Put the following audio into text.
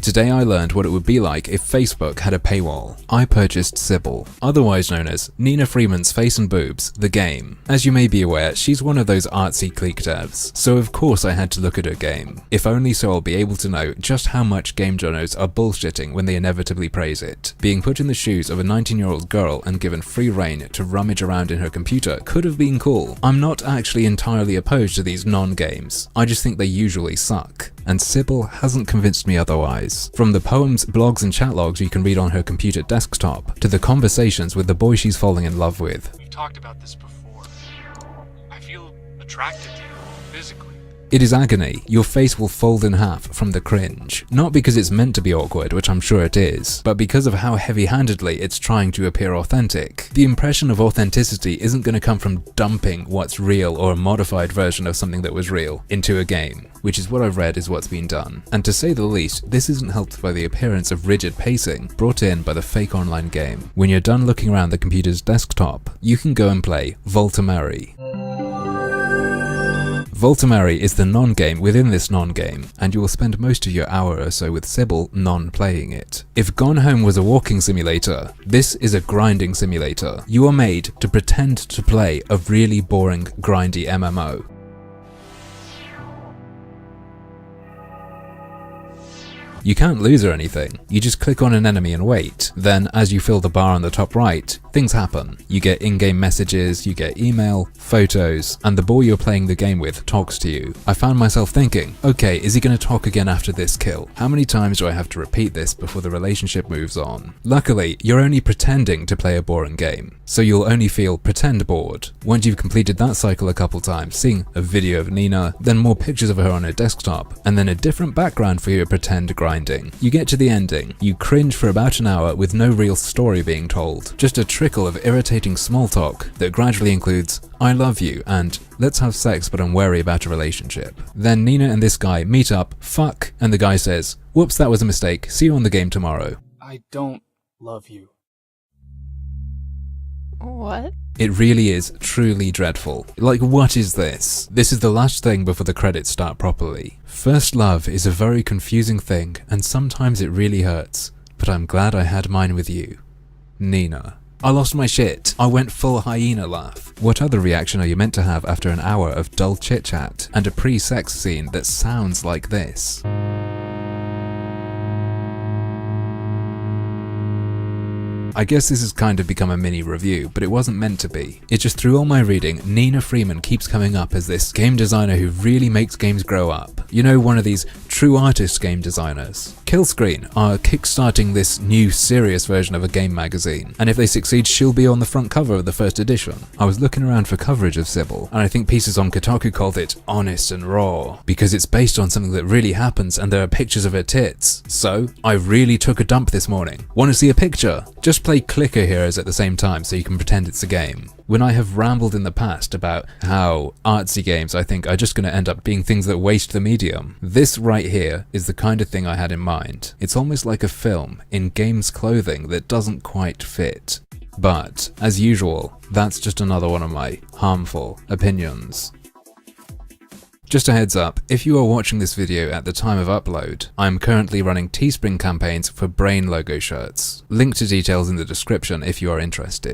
Today I learned what it would be like if Facebook had a paywall. I purchased Cibele, otherwise known as Nina Freeman's Face and Boobs, the game. As you may be aware, she's one of those artsy clique devs, so of course I had to look at her game. If only so I'll be able to know just how much game journos are bullshitting when they inevitably praise it. Being put in the shoes of a 19-year-old girl and given free rein to rummage around in her computer could have been cool. I'm not actually entirely opposed to these non-games, I just think they usually suck. And Cibele hasn't convinced me otherwise. From the poems, blogs and chat logs you can read on her computer desktop, to the conversations with the boy she's falling in love with. We've talked about this before. I feel attracted to you, physically. It is agony. Your face will fold in half from the cringe. Not because it's meant to be awkward, which I'm sure it is, but because of how heavy-handedly it's trying to appear authentic. The impression of authenticity isn't going to come from dumping what's real or a modified version of something that was real into a game, which is what I've read is what's been done. And to say the least, this isn't helped by the appearance of rigid pacing brought in by the fake online game. When you're done looking around the computer's desktop, you can go and play Voltamari. Voltamari is the non-game within this non-game, and you will spend most of your hour or so with Cibele non-playing it. If Gone Home was a walking simulator, this is a grinding simulator. You are made to pretend to play a really boring, grindy MMO. You can't lose or anything, you just click on an enemy and wait. Then, as you fill the bar on the top right, things happen. You get in-game messages, you get email, photos, and the boy you're playing the game with talks to you. I found myself thinking, okay, is he going to talk again after this kill? How many times do I have to repeat this before the relationship moves on? Luckily, you're only pretending to play a boring game, so you'll only feel pretend bored. Once you've completed that cycle a couple times, seeing a video of Nina, then more pictures of her on her desktop, and then a different background for your pretend grinding. You get to the ending, you cringe for about an hour with no real story being told, just a trickle of irritating small talk that gradually includes, I love you, and let's have sex but I'm wary about a relationship. Then Nina and this guy meet up, fuck, and the guy says, whoops, that was a mistake, see you on the game tomorrow. I don't love you. What? It really is truly dreadful. Like, what is this? This is the last thing before the credits start properly. First love is a very confusing thing, and sometimes it really hurts, but I'm glad I had mine with you. Nina. I lost my shit. I went full hyena laugh. What other reaction are you meant to have after an hour of dull chit-chat and a pre-sex scene that sounds like this? I guess this has kind of become a mini review, but it wasn't meant to be. It's just through all my reading, Nina Freeman keeps coming up as this game designer who really makes games grow up. You know, one of these true artist game designers. Killscreen are kickstarting this new serious version of a game magazine, and if they succeed, she'll be on the front cover of the first edition. I was looking around for coverage of Cibele, and I think pieces on Kotaku called it honest and raw, because it's based on something that really happens and there are pictures of her tits. So, I really took a dump this morning. Want to see a picture? Just play Clicker Heroes at the same time so you can pretend it's a game. When I have rambled in the past about how artsy games I think are just going to end up being things that waste the medium, this right here is the kind of thing I had in mind. It's almost like a film in games clothing that doesn't quite fit. But, as usual, that's just another one of my harmful opinions. Just a heads up, if you are watching this video at the time of upload, I am currently running Teespring campaigns for Brain logo shirts. Link to details in the description if you are interested.